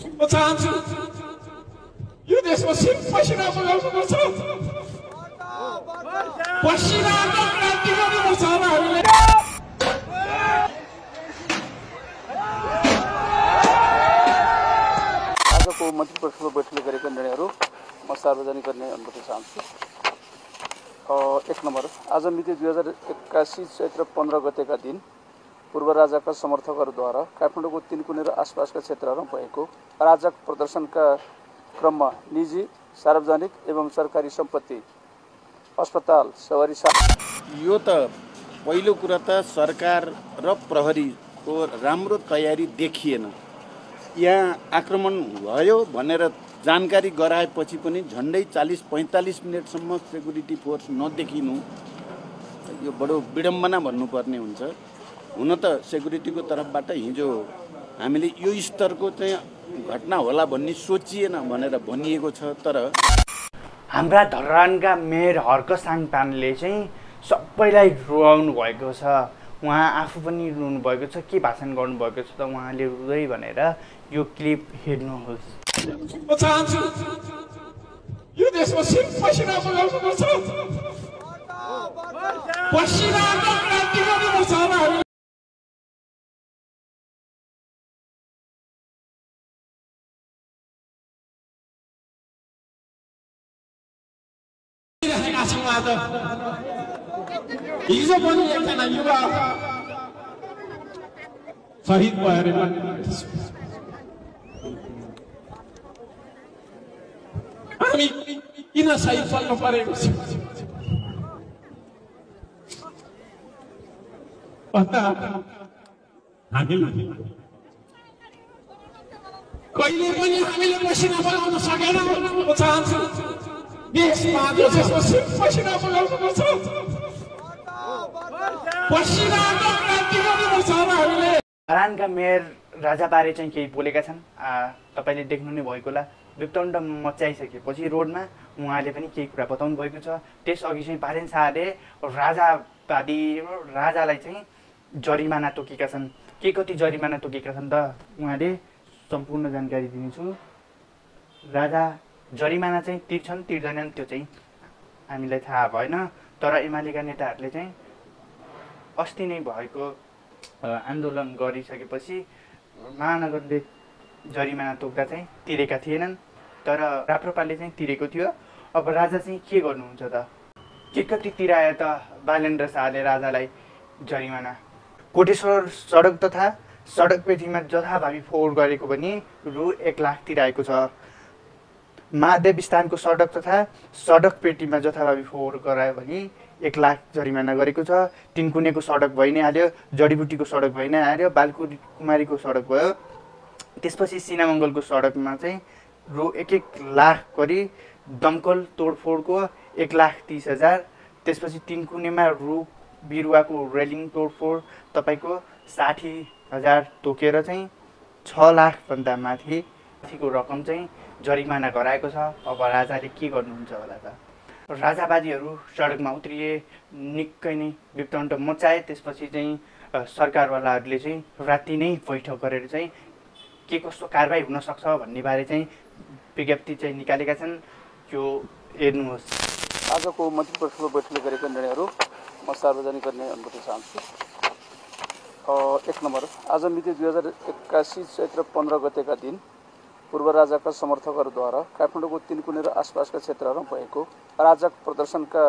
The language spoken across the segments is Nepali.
म चाहन्छु यो देशमा पसिना बगाउनुपर्छ, पसिनाको क्रान्ति गर्नुपर्छ। हामीले आजको मन्त्री परिषदको बैठकले गरेका निर्णयहरू म सार्वजनिक गर्ने अनुमति चाहन्छु। 1 नम्बर, आज मिति 2081 चैत्र 15 गतेका दिन पूर्व राजाका समर्थकहरूद्वारा काठमाडौँको तिनकुने र आसपासका क्षेत्रहरूमा भएको अराजक प्रदर्शनका क्रममा निजी, सार्वजनिक एवं सरकारी सम्पत्ति, अस्पताल, सवारी यो त पहिलो कुरा त सरकार र प्रहरीको राम्रो तयारी देखिएन। यहाँ आक्रमण भयो भनेर जानकारी गराएपछि पनि झन्डै 40-45 मिनटसम्म सेक्युरिटी फोर्स नदेखिनु यो बडो विडम्बना भन्नुपर्ने हुन्छ। हुन त सेक्युरिटीको तर्फबाट हिजो हामीले यो स्तरको चाहिँ घटना होला भन्ने सोचिएन भनेर भनिएको छ। तर हाम्रा धरानका मेयर हर्क साङपानले चाहिँ सबैलाई रुवाउनु भएको छ। उहाँ आफू पनि रुनु भएको छ, के भाषण गर्नुभएको छ त उहाँले रुँदै भनेर यो क्लिप हेर्नुहोस्। म चाहन्छु यो देशमा पसिना बगाउनुपर्छ, पसिनाको क्रान्ति गर्नुपर्छ। हामीले हिजो पनि एकजना युवा शहीद भयो अरे। हामी किन शहीद बन्नु परेको छ भन्दा हामीले कहिले पनि हामीले पसिना बगाउन सकेनौँ। म चाहन्छु देशमा पसिना बगाउनुपर्छ, पसिनाको क्रान्ति गर्नुपर्छ। हामीले धरानका मेयर राजाबारे चाहिँ केही बोलेका छन्। तपाईँले देख्नु नै भएको होला, वितण्ड मचाइसकेपछि रोडमा उहाँले पनि केही कुरा बताउनु भएको छ। त्यसअघि चाहिँ बारेन शाहले राजालाई चाहिँ जरिमाना तोकेका छन्। के कति जरिमाना तोकेका छन् त उहाँले सम्पूर्ण जानकारी दिनेछु। राजा जरिमाना चाहिँ तिर्छन् तिर्दैनन् त्यो चाहिँ हामीलाई थाहा भएन। तर एमालेका नेताहरूले चाहिँ अस्ति नै भएको आन्दोलन गरिसकेपछि महानगरले जरिमाना तोक्दा चाहिँ तिरेका थिएनन्, तर राप्रपाले चाहिँ तिरेको थियो। अब राजा चाहिँ के गर्नुहुन्छ त? के कति तिरायो त बालेन्द्र शाहले राजालाई जरिमाना? कोटेश्वर सडक तथा सडक पेटीमा जथाभावी फोहोर गरेको पनि रु 1 लाख तिराएको छ। महादेव स्थानको सडक तथा सडक पेटीमा जथाभावी फोहोर गरायो भने 1 लाख जरिमाना गरेको छ। तिनकुनेको सडक भइ नै हाल्यो, जडीबुटीको सडक भइ नै हाल्यो, बालकुमारीको सडक भयो। त्यसपछि सिनामङ्गलको सडकमा चाहिँ रु 1-1 लाख गरी, दमकल तोडफोडको 1,30,000। त्यसपछि तिनकुनेमा रु बिरुवाको रेलिङ तोडफोड तपाईँको 60,000 तोकेर चाहिँ 6 लाखभन्दा माथिको रकम चाहिँ जरिमाना गराएको छ। अब राजाले के गर्नुहुन्छ होला त? राजावादीहरू सडकमा उत्रिए, निकै नै वितण्ड मचाए। त्यसपछि चाहिँ सरकारवालाहरूले चाहिँ राति नै बैठक गरेर चाहिँ के कस्तो कारबाही हुन सक्छ भन्ने बारे चाहिँ विज्ञप्ति चाहिँ निकालेका छन्। यो हेर्नुहोस्। आजको मन्त्री परिषदको बैठकले गरेका निर्णयहरू म सार्वजनिक गर्ने अनुमति चाहन्छु। 1 नम्बर, आज मिति 2081 चैत्र 15 गतेका दिन पूर्व राजाका समर्थकहरूद्वारा काठमाडौँको तिनकुने र आसपासका क्षेत्रहरूमा भएको अराजक प्रदर्शनका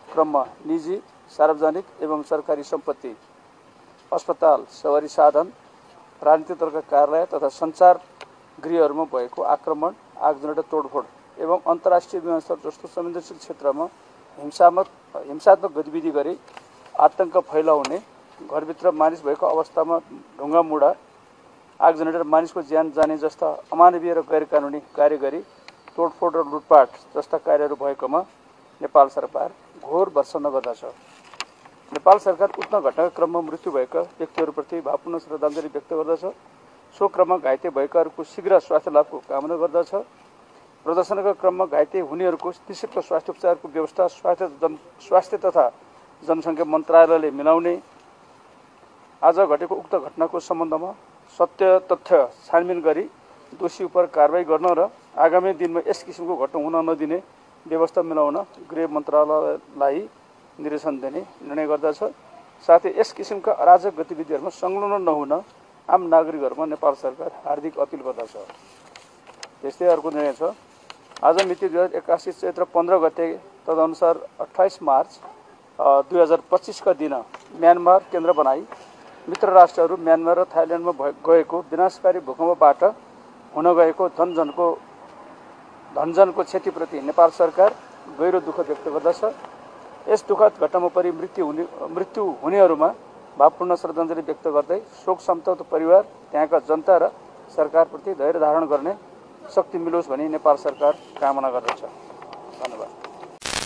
क्रममा निजी, सार्वजनिक एवं सरकारी सम्पत्ति, अस्पताल, सवारी साधन, राजनीतिक दलका कार्यालय तथा सञ्चार गृहहरूमा भएको आक्रमण, आगजनी र तोडफोड एवं अन्तर्राष्ट्रिय विमानस्थल जस्तो संवेदनशील क्षेत्रमा हिंसात्मक गतिविधि गरी आतंक फैलाउने, घरभित्र मानिस भएको अवस्थामा ढुङ्गा मुढा, आगजनी र मानिसको ज्यान जाने जस्ता अमानवीय र गैर कानुनी कार्य गरी तोडफोड र लुटपाट जस्ता कार्यहरू भएकोमा नेपाल सरकार घोर भर्त्सना गर्दछ। नेपाल सरकार उक्त घटनाका क्रममा मृत्यु भएका व्यक्तिहरूप्रति भावपूर्ण श्रद्धाञ्जली व्यक्त गर्दछ। सो क्रममा घाइते भएकाहरूको शीघ्र स्वास्थ्य लाभको कामना गर्दछ। प्रदर्शनका क्रममा घाइते हुनेहरूको निःशुल्क स्वास्थ्य उपचारको व्यवस्था स्वास्थ्य तथा जनसङ्ख्या मन्त्रालयले मिलाउने, आज घटेको उक्त घटनाको सम्बन्धमा सत्य तथ्य छानबिन गरी दोषी उप कारबाही गर्न र आगामी दिनमा यस किसिमको घटना हुन नदिने व्यवस्था मिलाउन गृह मन्त्रालयलाई निर्देशन दिने निर्णय गर्दछ। साथै यस किसिमका अराजक गतिविधिहरूमा संलग्न नहुन आम नागरिकहरूमा नेपाल सरकार हार्दिक अपील गर्दछ। त्यस्तै अर्को निर्णय छ। आज मिति 2081 चैत्र 15 गते तदनुसार 28 मार्च 2025 का दिन म्यानमार केन्द्र बनाई मित्र राष्ट्रहरू म्यानमार र थाइल्यान्डमा गएको विनाशकारी भूकम्पबाट हुन गएको धनजनको क्षतिप्रति नेपाल सरकार गहिरो दुःख व्यक्त गर्दछ। यस दुःखद घटनामा परि मृत्यु हुनेहरूमा भावपूर्ण श्रद्धाञ्जली व्यक्त गर्दै शोक सन्तप्त परिवार, त्यहाँका जनता र सरकारप्रति धैर्य धारण गर्ने शक्ति मिलोस् भनी नेपाल सरकार कामना गर्दछ। धन्यवाद।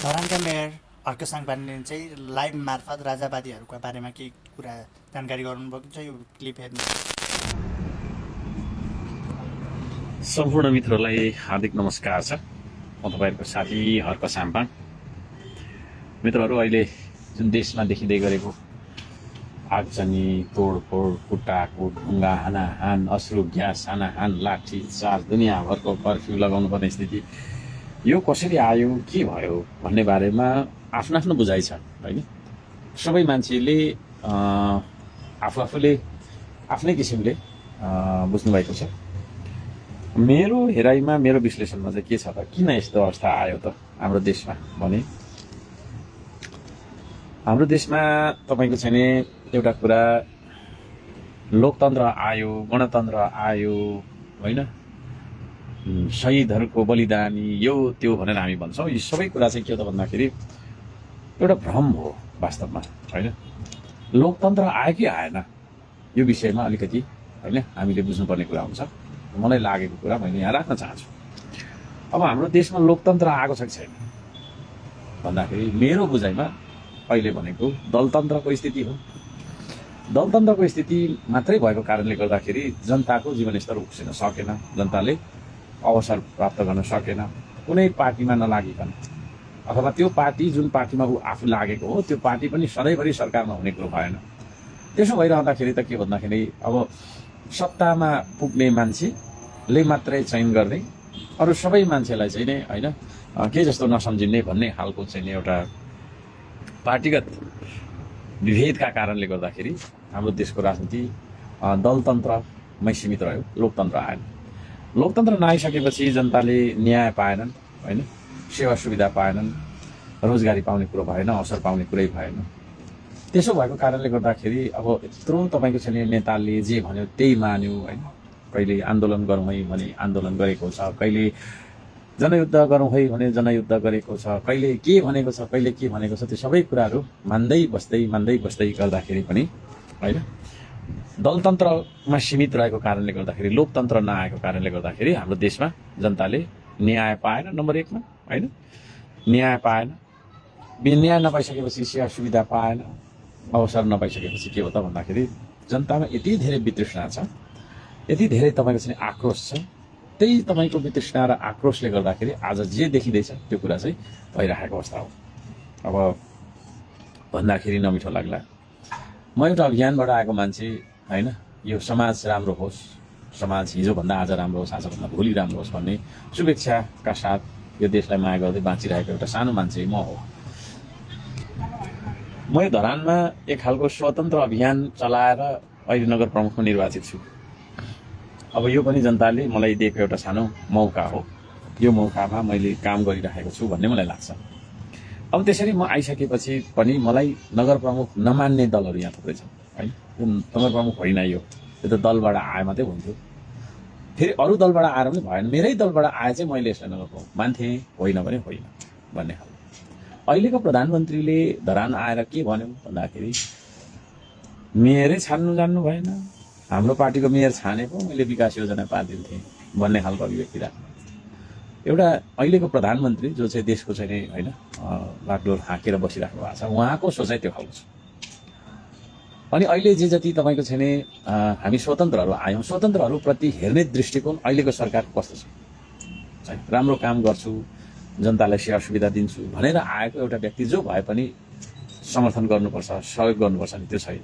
धरानका मेयर अर्क साङपानेले चाहिँ लाइभ मार्फत राजावादीहरूको बारेमा केही कुरा जानकारी गराउनुभएको छ। यो क्लिप हेर्नु। सम्पूर्ण मित्रहरूलाई हार्दिक नमस्कार छ। म तपाईँहरूको साथी हर्क साम्पाङ। मित्रहरू, अहिले जुन देशमा देखिँदै गरेको आगजनी, तोडफोड, कुटाकुट, ढुङ्गा हानाहान, अश्रु ग्यास हानाहान, लाठी चार्ज, दुनियाँभरको कर्फ्यू लगाउनु पर्ने स्थिति, यो कसरी आयो, के भयो भन्ने बारेमा आफ्नो आफ्नो बुझाइ छ होइन। सबै मान्छेले आफूले आफ्नै किसिमले बुझ्नुभएको छ। मेरो हेराइमा, मेरो विश्लेषणमा चाहिँ के छ त, किन यस्तो अवस्था आयो त हाम्रो देशमा भने, हाम्रो देशमा तपाईँको चाहिँ नि एउटा कुरा, लोकतन्त्र आयो, गणतन्त्र आयो होइन, शहीदहरूको बलिदानी यो त्यो भनेर हामी भन्छौँ। यी सबै कुरा चाहिँ के हो त भन्दाखेरि एउटा भ्रम हो वास्तवमा होइन। लोकतन्त्र आयो कि आएन यो विषयमा अलिकति होइन हामीले बुझ्नुपर्ने कुरा हुन्छ। मलाई लागेको कुरा मैले यहाँ राख्न चाहन्छु। अब हाम्रो देशमा लोकतन्त्र आएको छ कि छैन भन्दाखेरि मेरो बुझाइमा अहिले भनेको दलतन्त्रको स्थिति हो। दलतन्त्रको स्थिति मात्रै भएको कारणले गर्दाखेरि जनताको जीवनस्तर उक्सिन सकेन, जनताले अवसर प्राप्त गर्न सकेन कुनै पार्टीमा नलागिकन, अथवा त्यो पार्टी जुन पार्टीमा ऊ आफू लागेको हो त्यो पार्टी पनि सधैँभरि सरकारमा हुने कुरो भएन। त्यसो भइरहँदाखेरि त के भन्दाखेरि अब सत्तामा पुग्ने मान्छेले मात्रै चयन गर्ने, अरू सबै मान्छेलाई चाहिँ नै होइन के जस्तो नसम्झिने भन्ने खालको चाहिँ एउटा पार्टीगत विभेदका कारणले गर्दाखेरि हाम्रो देशको राजनीति दलतन्त्रमै सीमित रह्यो, लोकतन्त्र आएन। लोकतन्त्र नआइसकेपछि जनताले न्याय पाएनन् होइन, सेवा सुविधा पाएनन्, रोजगारी पाउने कुरो भएन, अवसर पाउने कुरै भएन। त्यसो भएको कारणले गर्दाखेरि अब यत्रो तपाईँको चाहिँ नेताले जे भन्यो त्यही मान्यो होइन। कहिले आन्दोलन गरौँ है भने आन्दोलन गरेको छ, कहिले जनयुद्ध गरौँ है भने जनयुद्ध गरेको छ, कहिले के भनेको छ, कहिले के भनेको छ, त्यो सबै कुराहरू मान्दै बस्दै गर्दाखेरि पनि होइन दलतन्त्रमा सीमित रहेको कारणले गर्दाखेरि, लोकतन्त्र नआएको कारणले गर्दाखेरि हाम्रो देशमा जनताले न्याय पाएन। नम्बर 1 मा होइन, न्याय पाएन। न्याय नपाइसकेपछि सेवा सुविधा पाएन, अवसर नपाइसकेपछि के हो त भन्दाखेरि जनतामा यति धेरै वितृष्णा छ, यति धेरै तपाईँको चाहिँ आक्रोश छ। त्यही तपाईँको वितृष्णा र आक्रोशले गर्दाखेरि आज जे देखिँदैछ त्यो कुरा चाहिँ भइरहेको अवस्था हो। अब भन्दाखेरि नमिठो लाग्ला, म एउटा अभियानबाट आएको मान्छे होइन। यो समाज राम्रो होस्, समाज हिजोभन्दा आज राम्रो होस्, आजभन्दा भोलि राम्रो होस् भन्ने शुभेच्छाका साथ यो देशलाई माया गर्दै बाँचिरहेको एउटा सानो मान्छे म हो। म यो धरानमा एक खालको स्वतन्त्र अभियान चलाएर अहिले नगर प्रमुखमा निर्वाचित छु। अब यो पनि जनताले मलाई दिएको एउटा सानो मौका हो। यो मौकामा मैले काम गरिरहेको छु भन्ने मलाई लाग्छ। अब त्यसरी म आइसकेपछि पनि मलाई नगर प्रमुख नमान्ने दलहरू यहाँ थुप्रै छन् होइन। नगर प्रमुख होइन, यो त दलबाट आए मात्रै हुन्थ्यो। फेरि अरू दलबाट आएर पनि भएन, मेरै दलबाट आए चाहिँ मैले यसलाई नगर प्रमुख मान्थेँ, होइन भने होइन भन्ने खालको। अहिलेको प्रधानमन्त्रीले धरान आएर के भन्यो भन्दाखेरि मेयरै छान्नु जान्नु भएन, हाम्रो पार्टीको मेयर छानेको मैले विकास योजना पारिदिन्थेँ भन्ने खालको अभिव्यक्ति राख्नु। एउटा अहिलेको प्रधानमन्त्री जो चाहिँ देशको चाहिँ होइन बागडोर हाँकेर बसिराख्नु भएको छ, उहाँको सोचाइ त्यो खालको छ। अनि अहिले जे जति तपाईँको चाहिँ हामी स्वतन्त्रहरू आयौँ, स्वतन्त्रहरूप्रति हेर्ने दृष्टिकोण अहिलेको सरकारको कस्तो छ? राम्रो काम गर्छु, जनतालाई सेवा सुविधा दिन्छु भनेर आएको एउटा व्यक्ति जो भए पनि समर्थन गर्नुपर्छ, सहयोग गर्नुपर्छ नि त्यो छैन।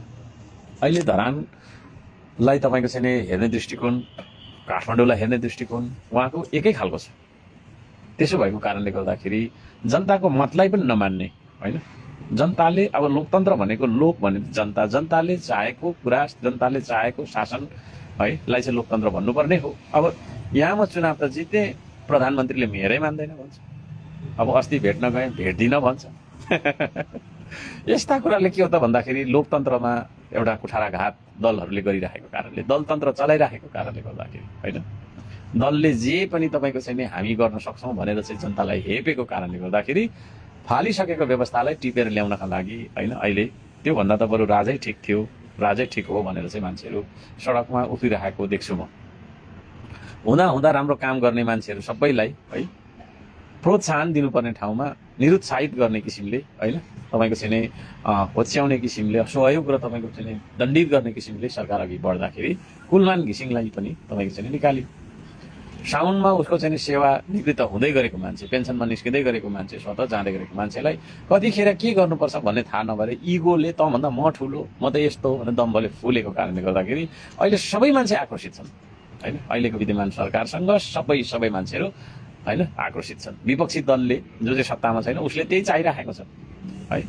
अहिले धरानलाई तपाईँको चाहिँ हेर्ने दृष्टिकोण काठमाडौँलाई हेर्ने दृष्टिकोण उहाँको एकै खालको छ। त्यसो भएको कारणले गर्दाखेरि जनताको मतलाई पनि नमान्ने, होइन, जनताले अब लोकतन्त्र भनेको लोक भने जनता, जनताले चाहेको कुरा, जनताले चाहेको शासन है लाई चाहिँ लोकतन्त्र भन्नुपर्ने हो। अब यहाँ म चुनाव त जित्ने, प्रधानमन्त्रीले मेरै मान्दैन भन्छ, अब अस्ति भेट्न गएँ भेट्दिन भन्छ। यस्ता कुराले के हो त भन्दाखेरि लोकतन्त्रमा एउटा कुठाराघात दलहरूले गरिरहेको कारणले, दलतन्त्र चलाइरहेको कारणले गर्दाखेरि, होइन, दलले जे पनि तपाईँको चाहिँ हामी गर्न सक्छौँ भनेर चाहिँ जनतालाई हेपेको कारणले गर्दाखेरि फालिसकेको व्यवस्थालाई टिपेर ल्याउनका लागि, होइन, अहिले त्योभन्दा त बरु राजै ठिक थियो, राजै ठिक हो भनेर चाहिँ मान्छेहरू सडकमा उफ्रिरहेको देख्छु म। हुँदा हुँदा राम्रो काम गर्ने मान्छेहरू सबैलाई है प्रोत्साहन दिनुपर्ने ठाउँमा निरुत्साहित गर्ने किसिमले, होइन, तपाईँको चाहिँ होच्याउने किसिमले, सहयोग र तपाईँको चाहिँ दण्डित गर्ने किसिमले सरकार अघि बढ्दाखेरि कुलमान घिसिङलाई पनि तपाईँको चाहिँ निकाल्यो। साउनमा उसको चाहिँ सेवा निवृत्त हुँदै गरेको मान्छे, पेन्सनमा निस्किँदै गरेको मान्छे, स्वतः जाँदै गरेको मान्छेलाई कतिखेर के गर्नुपर्छ भन्ने थाहा नभएर इगोले तँभन्दा म ठुलो, म त यस्तो भनेर दम्बले फुलेको कारणले गर्दाखेरि अहिले सबै मान्छे आक्रोशित छन्, होइन। अहिलेको विद्यमान सरकारसँग सबै मान्छेहरू, होइन, आक्रोशित छन्। विपक्षी दलले जो चाहिँ सत्तामा छैन उसले त्यही चाहिरहेको छ, है,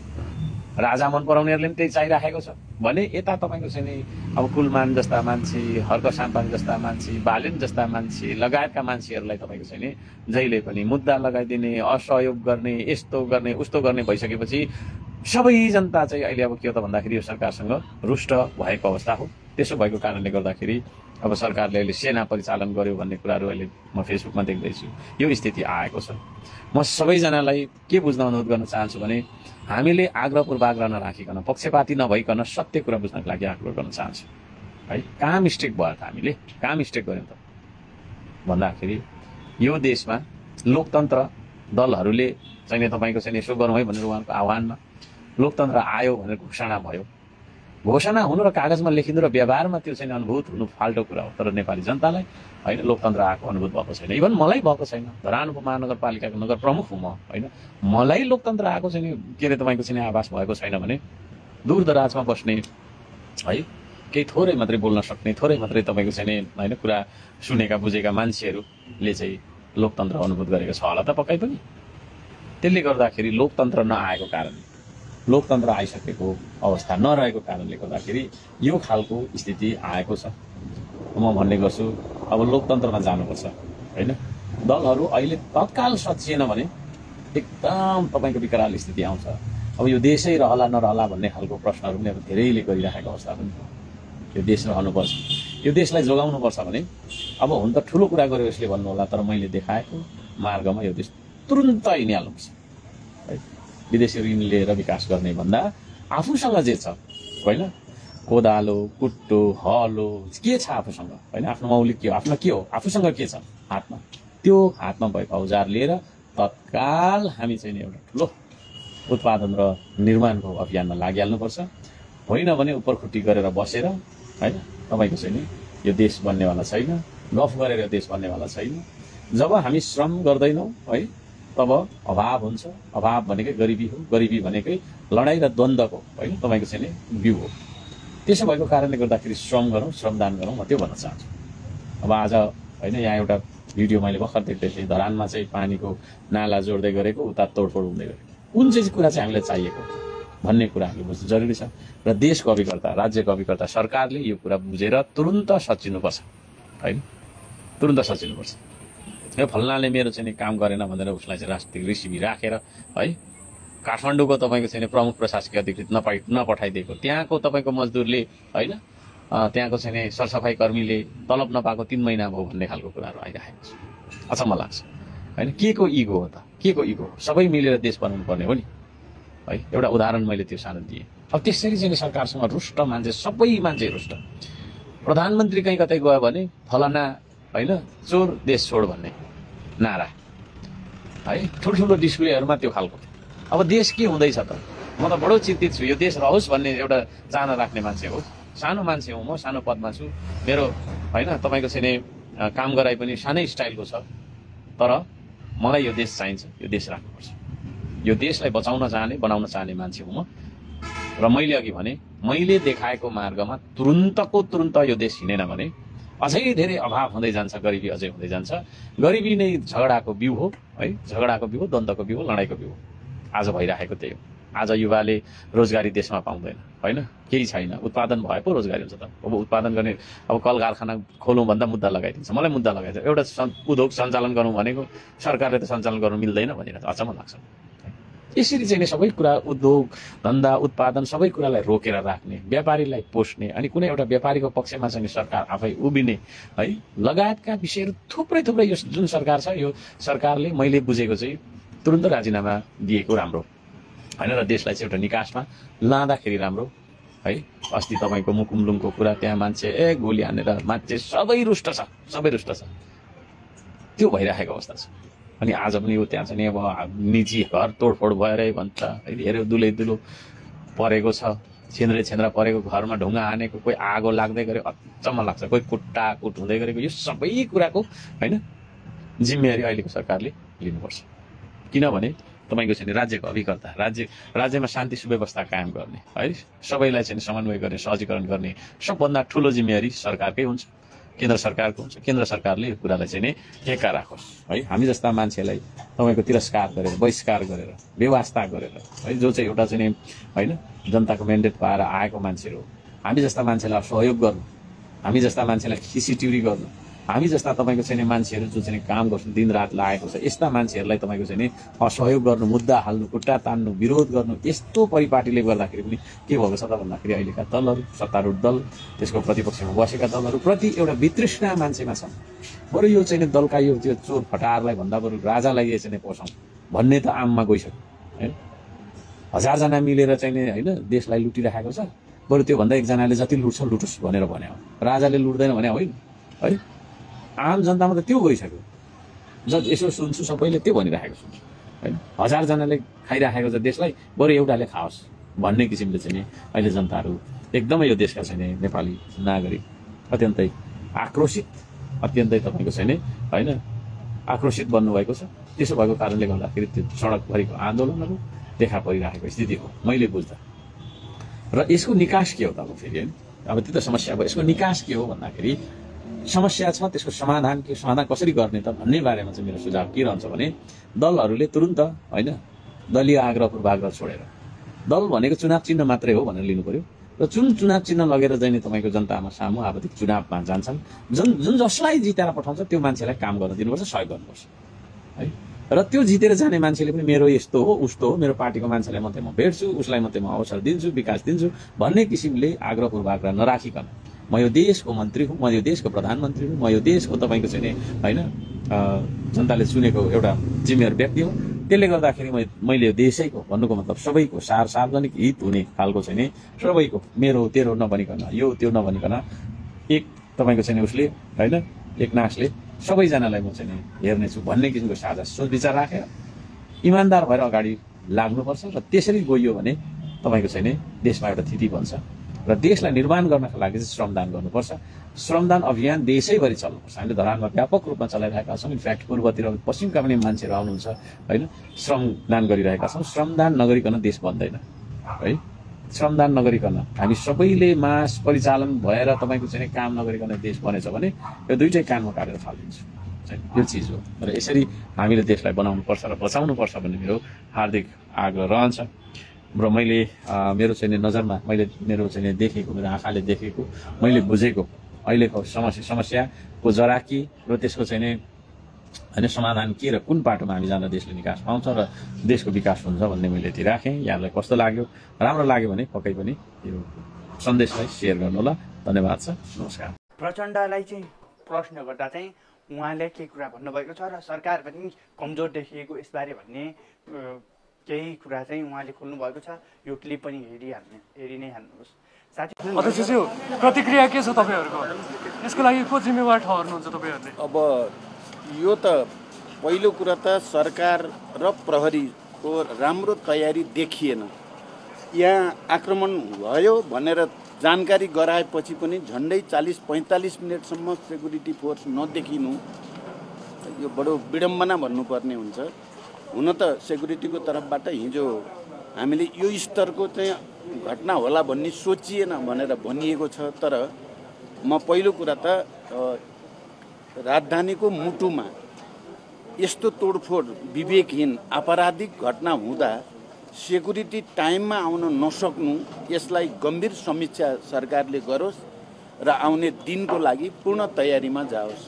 राजा मन पराउनेहरूले पनि त्यही चाहिरहेको छ भने यता तपाईँको चाहिँ नि अब कुलमान जस्ता मान्छे, हर्क साम्पाङ जस्ता मान्छे, बालेन जस्ता मान्छे लगायतका मान्छेहरूलाई तपाईँको चाहिँ नि जहिले पनि मुद्दा लगाइदिने, असहयोग गर्ने, यस्तो गर्ने उस्तो गर्ने भइसकेपछि सबै जनता चाहिँ अहिले अब के हो त भन्दाखेरि यो सरकारसँग रुष्ट भएको अवस्था हो। त्यसो भएको कारणले गर्दाखेरि अब सरकारले अहिले सेना परिचालन गर्यो भन्ने कुराहरू अहिले म फेसबुकमा देख्दैछु। यो स्थिति आएको छ। म सबैजनालाई के बुझ्न अनुरोध गर्न चाहन्छु भने हामीले आग्रह पूर्वाग्रह नराखिकन, पक्षपाती नभइकन सत्य कुरा बुझ्नको लागि आग्रह गर्न चाहन्छु, है। कहाँ मिस्टेक भयो त, हामीले कहाँ मिस्टेक गर्यौँ त भन्दाखेरि यो देशमा लोकतन्त्र दलहरूले चाहिँ तपाईँको चाहिँ यसो गरौँ है भनेर उहाँको आह्वानमा लोकतन्त्र आयो भनेर घोषणा भयो। घोषणा हुनु र कागजमा लेखिनु र व्यवहारमा त्यो चाहिँ अनुभूत हुनु फाल्टो कुरा हो। तर नेपाली जनतालाई होइन लोकतन्त्र आएको अनुभूत भएको छैन। इभन मलाई भएको छैन। धरान उपमहानगरपालिकाको नगर प्रमुख हुँ म, होइन। मलाई लोकतन्त्र आएको छैन, के अरे तपाईँको चाहिँ आभास भएको छैन भने दूर दराजमा बस्ने, है, केही थोरै मात्रै बोल्न सक्ने, थोरै मात्रै तपाईँको चाहिँ होइन कुरा सुनेका बुझेका मान्छेहरूले चाहिँ लोकतन्त्र अनुभूत गरेको छ होला त पक्कै पनि। त्यसले गर्दाखेरि लोकतन्त्र नआएको कारण, लोकतन्त्र आइसकेको अवस्था नरहेको कारणले गर्दाखेरि यो खालको स्थिति आएको छ। म भन्ने गर्छु अब लोकतन्त्रमा जानुपर्छ, होइन। दलहरू अहिले तत्काल सचिएन भने एकदम तपाईँको विकराल स्थिति आउँछ। अब यो देशै रहला नरहला भन्ने खालको प्रश्नहरू पनि अब धेरैले गरिराखेको अवस्था पनि। यो देश रहनुपर्छ, यो देशलाई जोगाउनुपर्छ भने अब हुन त ठुलो कुरा गर्यो यसले भन्नु होला, तर मैले देखाएको मार्गमा यो देश तुरुन्त हिँडिहाल्नुपर्छ, है। विदेशी ऋण लिएर विकास गर्ने भन्दा आफूसँग जे छ, होइन, कोदालो, कुट्टो, हलो के छ आफूसँग, होइन, आफ्नो मौलिक के हो, आफ्नो के हो, आफूसँग के छ हातमा, त्यो हातमा भएको औजार लिएर तत्काल हामी चाहिँ एउटा ठुलो उत्पादन र निर्माणको अभियानमा लागिहाल्नुपर्छ। होइन भने उपरखुट्टी गरेर बसेर, होइन, तपाईँको चाहिँ नि यो देश बन्नेवाला छैन, गफ गरेर यो देश बन्नेवाला छैन। जब हामी श्रम गर्दैनौँ, है, तब अभाव हुन्छ। अभाव भनेकै गरिबी हो, गरिबी भनेकै लडाइँ र द्वन्द्वको, होइन, तपाईँको चाहिँ नि बिउ हो। त्यसो भएको कारणले गर्दाखेरि श्रम गरौँ, श्रमदान गरौँ, म त्यो भन्न चाहन्छु। अब आज, होइन, यहाँ एउटा भिडियो मैले भर्खर देख्दै थिएँ, धरानमा चाहिँ पानीको नाला जोड्दै गरेको, उता तोडफोड हुँदै गरेको। कुन चाहिँ कुरा चाहिँ हामीलाई चाहिएको भन्ने कुरा हामीले बुझ्नु जरुरी छ र देशको अभिकर्ता, राज्यको अभिकर्ता सरकारले यो कुरा बुझेर तुरुन्त सचिनुपर्छ, होइन, तुरुन्त सचिनुपर्छ। यो फल्नाले मेरो चाहिँ काम गरेन भनेर उसलाई चाहिँ राष्ट्रिय रिसिभी राखेर, है, काठमाडौँको तपाईँको चाहिँ प्रमुख प्रशासकीय अधिकृत नपठाइदिएको, त्यहाँको तपाईँको मजदुरले, होइन, त्यहाँको चाहिँ सरसफाइ कर्मीले तलब नपाएको 3 महिना भयो भन्ने खालको कुराहरू आइरहेको छ। अचम्म लाग्छ, होइन। के को इगो हो त, के को इगो? सबै मिलेर देश बनाउनु पर्ने हो नि, है। एउटा उदाहरण मैले त्यो सानो दिएँ। अब त्यसरी चाहिँ सरकारसँग रुष्ट मान्छे, सबै मान्छे रुष्ट। प्रधानमन्त्री कहीँ कतै गयो भने फलाना, होइन, चोर देश छोड भन्ने नारा, है, ठुल्ठुलो डिस्प्लेहरूमा त्यो खालको। अब देश के हुँदैछ त? म त बडो चिन्तित छु। यो देश रहोस् भन्ने एउटा चाहना राख्ने मान्छे हो। सानो मान्छे हुँ म, सानो पदमा छु, मेरो, होइन, तपाईँको चाहिँ काम गराइ पनि सानै स्टाइलको छ, तर मलाई यो देश चाहिन्छ, यो देश राख्नुपर्छ। यो देशलाई बचाउन चाहने, बनाउन चाहने मान्छे हुँ म। र मैले अघि भने मैले देखाएको मार्गमा तुरुन्तको तुरुन्त यो देश हिँडेन भने अझै धेरै अभाव हुँदै जान्छ, गरिबी अझै हुँदै जान्छ। गरिबी नै झगडाको बिउ हो है, झगडाको बिउ हो, द्वन्द्वको बिउ हो, लडाइँको बिउ हो। आज भइरहेको त्यही हो। आज युवाले रोजगारी देशमा पाउँदैन होइन, केही छैन, उत्पादन भए पो रोजगारी हुन्छ त। अब उत्पादन गर्ने अब कल कारखाना खोलौँ भन्दा मुद्दा लगाइदिन्छ, मलाई मुद्दा लगाइदिन्छ। एउटा उद्योग सञ्चालन गरौँ भनेको सरकारले त सञ्चालन गर्नु मिल्दैन भनेर अचम्म लाग्छ। यसरी चाहिँ सबै कुरा उद्योग धन्दा उत्पादन सबै कुरालाई रोकेर राख्ने, व्यापारीलाई पोस्ने, अनि कुनै एउटा व्यापारीको पक्षमा चाहिँ सरकार आफै उभिने है, लगायतका विषयहरू थुप्रै थुप्रै यो जुन सरकार छ यो सरकारले मैले बुझेको चाहिँ तुरुन्त राजीनामा दिएको राम्रो होइन र देशलाई चाहिँ एउटा निकासमा लाँदाखेरि राम्रो है। अस्ति तपाईँको मुकुमलुङको कुरा, त्यहाँ मान्छे गोली हानेर मान्छे सबै रुष्ट छ, सबै रुष्ट छ, त्यो भइरहेको अवस्था छ। अनि आज पनि यो त्यहाँ चाहिँ अब निजी घर तोडफोड भएरै भन्छ, हेऱ्यो दुलै दुलो परेको छ, छेन्द्रा परेको घरमा ढुङ्गा हानेको, कोही आगो लाग्दै गऱ्यो, अचम्म लाग्छ, कोही कुटाकुट हुँदै गरेको। यो सबै कुराको होइन जिम्मेवारी अहिलेको सरकारले लिनुपर्छ। किनभने तपाईँको चाहिँ राज्यको अभिकर्ता, राज्यमा शान्ति सुव्यवस्था कायम गर्ने है, सबैलाई चाहिँ समन्वय गर्ने, सहजीकरण गर्ने सबभन्दा ठुलो जिम्मेवारी सरकारकै हुन्छ, केन्द्र सरकारको हुन्छ। केन्द्र सरकारले यो कुरालाई चाहिँ टेका राखोस् है। हामी जस्ता मान्छेलाई तपाईँको तिरस्कार गरेर, बहिष्कार गरेर, बेवास्ता गरेर है, जो चाहिँ एउटा चाहिँ होइन जनताको म्यान्डेट पाएर आएको मान्छेहरू, हामी जस्ता मान्छेलाई सहयोग गर्नु, हामी जस्ता मान्छेलाई खिसीटिउरी गर्नु, हामी जस्ता तपाईँको चाहिँ मान्छेहरू जो चाहिँ काम गर्छन्, दिनरात लागेको छ, यस्ता मान्छेहरूलाई तपाईँको चाहिँ असहयोग गर्नु, मुद्दा हाल्नु, खुट्टा तान्नु, विरोध गर्नु, यस्तो परिपाटीले गर्दाखेरि पनि के भएको छ त भन्दाखेरि अहिलेका दलहरू, सत्तारूढ दल, त्यसको प्रतिपक्षमा बसेका दलहरूप्रति एउटा वितृष्णा मान्छेमा छ। बरु यो चाहिँ दलका यो त्यो चोर फटारलाई भन्दा बरु राजालाई यो चाहिँ पोसाउँ भन्ने त आममा गइसक्यो है। 1000जना मिलेर चाहिँ होइन देशलाई लुटिरहेको छ, बरु त्योभन्दा एकजनाले जति लुट्छ लुटोस् भनेर भन्यो, राजाले लुट्दैन भने होइन है। आम जनतामा त त्यो गइसक्यो, यसो सुन्छु सबैले त्यो भनिराखेको सुन्छु होइन। 1000जनाले खाइराखेको छ देशलाई, बरु एउटाले खाओस् भन्ने किसिमले चाहिँ अहिले जनताहरू एकदमै यो देशका चाहिँ नेपाली नागरिक अत्यन्तै आक्रोशित, अत्यन्तै तपाईँको चाहिँ होइन आक्रोशित बन्नुभएको छ। त्यसो भएको कारणले गर्दाखेरि त्यो सडकभरिको आन्दोलनहरू देखा परिरहेको स्थिति हो मैले बुझ्दा। र यसको निकास के हो त अब फेरि होइन, अब त्यो त समस्या भयो, यसको निकास के हो भन्दाखेरि समस्या छ, त्यसको समाधान के, समाधान कसरी गर्ने त भन्ने बारेमा चाहिँ मेरो सुझाव के रहन्छ भने दलहरूले तुरुन्त होइन दलीय आग्रह पूर्वाग्रह छोडेर दल भनेको चुनाव चिन्ह मात्रै हो भनेर लिनु पर्यो र चुनाव चिन्ह लगेर चाहिँ तपाईँको जनतामा सामु आवधिक चुनावमा जान्छन्, जुन जसलाई जिताएर पठाउँछ त्यो मान्छेलाई काम गर्न दिनुपर्छ, सहयोग गर्नुपर्छ है। र त्यो जितेर जाने मान्छेले पनि मेरो यस्तो हो उस्तो हो, मेरो पार्टीको मान्छेलाई मात्रै म भेट्छु, उसलाई मात्रै म अवसर दिन्छु, विकास दिन्छु भन्ने किसिमले आग्रह पूर्वाग्रह नराखिकन म यो देशको मन्त्री हुँ, म यो देशको प्रधानमन्त्री हुँ, म यो देशको तपाईँको चाहिँ होइन जनताले चुनेको एउटा जिम्मेवार व्यक्ति हो, त्यसले गर्दाखेरि मैले यो देशैको भन्नुको मतलब सबैको सार्वजनिक हित हुने खालको चाहिँ सबैको, मेरो तेरो नभनिकन, यो त्यो नभनिकन एक तपाईँको चाहिँ उसले होइन एकनासले सबैजनालाई म चाहिँ हेर्नेछु भन्ने किसिमको साझा सोच विचार राखेर इमान्दार भएर अगाडि लाग्नुपर्छ। र त्यसरी गइयो भने तपाईँको चाहिँ देशमा एउटा स्थिति बन्छ र देशलाई निर्माण गर्नका लागि चाहिँ श्रमदान गर्नुपर्छ। श्रमदान अभियान देशैभरि चल्नुपर्छ। हामीले धरानमा व्यापक रूपमा चलाइरहेका छौँ। इनफ्याक्ट पूर्वतिर पश्चिमका पनि मान्छेहरू आउनुहुन्छ होइन, श्रमदान गरिरहेका छौँ। श्रमदान नगरिकन देश बन्दैन है। श्रमदान नगरिकन हामी सबैले मास परिचालन भएर तपाईँको चाहिँ काम नगरिकन देश बनेछ भने यो दुइटै कानमा काटेर फालिदिन्छु यो चिज हो। र यसरी हामीले देशलाई बनाउनुपर्छ र बचाउनुपर्छ भन्ने मेरो हार्दिक आग्रह रहन्छ। र मैले मेरो चाहिँ नजरमा मेरो चाहिँ देखेको, मेरो आँखाले देखेको, मैले बुझेको अहिलेको समस्याको जरा के र त्यसको चाहिँ होइन समाधान के र कुन बाटोमा हामी जाँदा देशले निकास पाउँछ र देशको विकास हुन्छ भन्ने मैले यति राखेँ। यहाँलाई कस्तो लाग्यो, राम्रो लाग्यो भने पक्कै पनि यो सन्देशलाई सेयर गर्नु होला। धन्यवाद छ, नमस्कार। प्रचण्डलाई चाहिँ प्रश्न गर्दा चाहिँ उहाँले के कुरा भन्नुभएको छ र सरकार पनि कमजोर देखिएको यसबारे भन्ने केही कुरा चाहिँ उहाँले खोल्नु भएको छ। यो क्लिप पनि हेरि नै हाल्नुहोस् साथी। अध्यक्षज्यू, प्रतिक्रिया के छ तपाईँहरूको? यसको लागि को जिम्मेवार ठहर्नुहुन्छ तपाईँहरूले? अब यो त पहिलो कुरा त सरकार र प्रहरीको राम्रो तयारी देखिएन। यहाँ आक्रमण भयो भनेर जानकारी गराएपछि पनि झन्डै 40-45 मिनटसम्म सेक्युरिटी फोर्स नदेखिनु यो बडो विडम्बना भन्नुपर्ने हुन्छ। हुन त सेक्युरिटीको तर्फबाट हिजो हामीले यो स्तरको चाहिँ घटना होला भन्ने सोचिएन भनेर भनिएको छ, तर म पहिलो कुरा त राजधानीको मुटुमा यस्तो तोडफोड विवेकहीन आपराधिक घटना हुँदा सेक्युरिटी टाइममा आउन नसक्नु, यसलाई गम्भीर समीक्षा सरकारले गरोस् र आउने दिनको लागि पूर्ण तयारीमा जाओस्।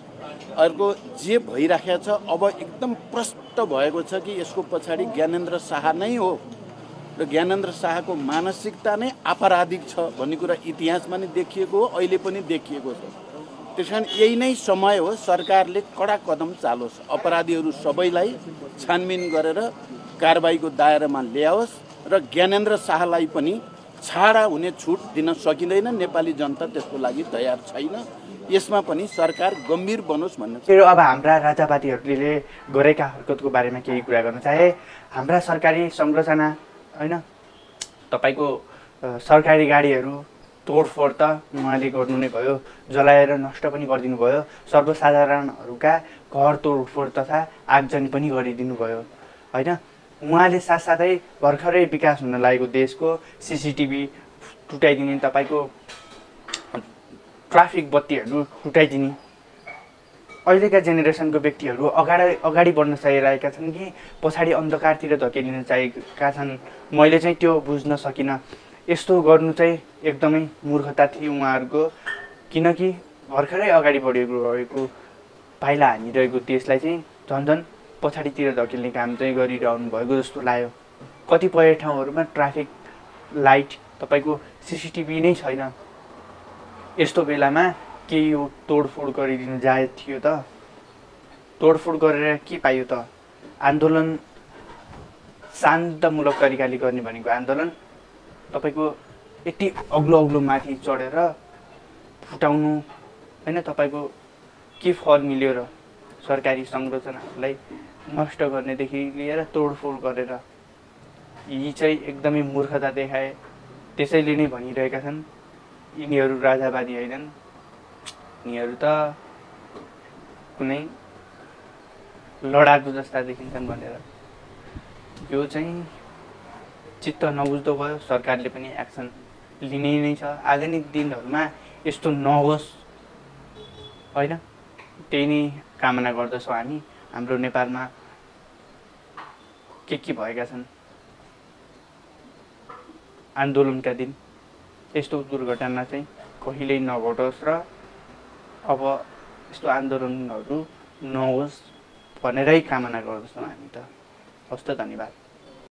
अर्को जे भइराखेको छ अब एकदम प्रष्ट भएको छ कि यसको पछाडि ज्ञानेन्द्र शाह नै हो र ज्ञानेन्द्र शाहको मानसिकता नै आपराधिक छ भन्ने कुरा इतिहासमा नै देखिएको हो, अहिले पनि देखिएको छ। त्यसकारण यही नै समय हो सरकारले कडा कदम चालोस्, अपराधीहरू सबैलाई छानबिन गरेर कारबाहीको दायरामा ल्याओस् र ज्ञानेन्द्र शाहलाई पनि छाडा हुने छुट दिन सकिँदैन। नेपाली जनता त्यसको लागि तयार छैन। यसमा पनि सरकार गम्भीर बनोस् भन्ने। अब हाम्रा राजावादीहरूले गरेका हरकतको बारेमा केही कुरा गर्न चाहे। हाम्रा सरकारी संरचना होइन, तपाईँको सरकारी गाडीहरू तोडफोड त उहाँले गर्नु नै भयो, जलाएर नष्ट पनि गरिदिनु भयो। सर्वसाधारणहरूका घर तोडफोड तथा आगजनी पनि गरिदिनु भयो होइन। उहाँले साथसाथै भर्खरै विकास हुन लागेको देशको सिसिटिभी टुटाइदिने, तपाईँको ट्राफिक बत्तीहरू टुटाइदिने, अहिलेका जेनेरेसनको व्यक्तिहरू अगाडि बढ्न चाहिरहेका छन् कि पछाडि अन्धकारतिर धकेलिन चाहेका छन्। मैले चाहिँ त्यो बुझ्न सकिनँ। यस्तो गर्नु चाहिँ एकदमै मूर्खता थियो उहाँहरूको, किनकि भर्खरै अगाडि बढेको पाइला हानिरहेको देशलाई चाहिँ झन् पछाडितिर धकेल्ने काम चाहिँ गरिरहनु भएको जस्तो लाग्यो। कतिपय ठाउँहरूमा ट्राफिक लाइट, तपाईँको सिसिटिभी नै छैन। यस्तो बेलामा के यो तोडफोड गरिदिनु जायज थियो त? तोडफोड गरेर के पायो त? आन्दोलन शान्तमूलक तरिकाले गर्ने भनेको आन्दोलन तपाईँको यति अग्लो माथि चढेर फुटाउनु होइन, तपाईँको के फल मिल्यो र? सरकारी संरचनाहरूलाई नष्ट गर्नेदेखि लिएर तोडफोड गरेर यी चाहिँ एकदमै मूर्खता देखाए। त्यसैले नै भनिरहेका छन् यिनीहरू राजावादी होइनन्, यिनीहरू त कुनै लडाकु जस्ता देखिन्छन् भनेर। यो चाहिँ चित्त नबुझ्दो भयो। सरकारले पनि एक्सन लिने नै छ। आगामी दिनहरूमा यस्तो नहोस् होइन, त्यही नै कामना गर्दछौँ हामी। हाम्रो नेपालमा के भएका छन् आन्दोलनका दिन, यस्तो दुर्घटना चाहिँ कहिल्यै नघटोस् र अब यस्तो आन्दोलनहरू नहोस् भनेरै कामना गर्दछौँ हामी त। हस् त, धन्यवाद।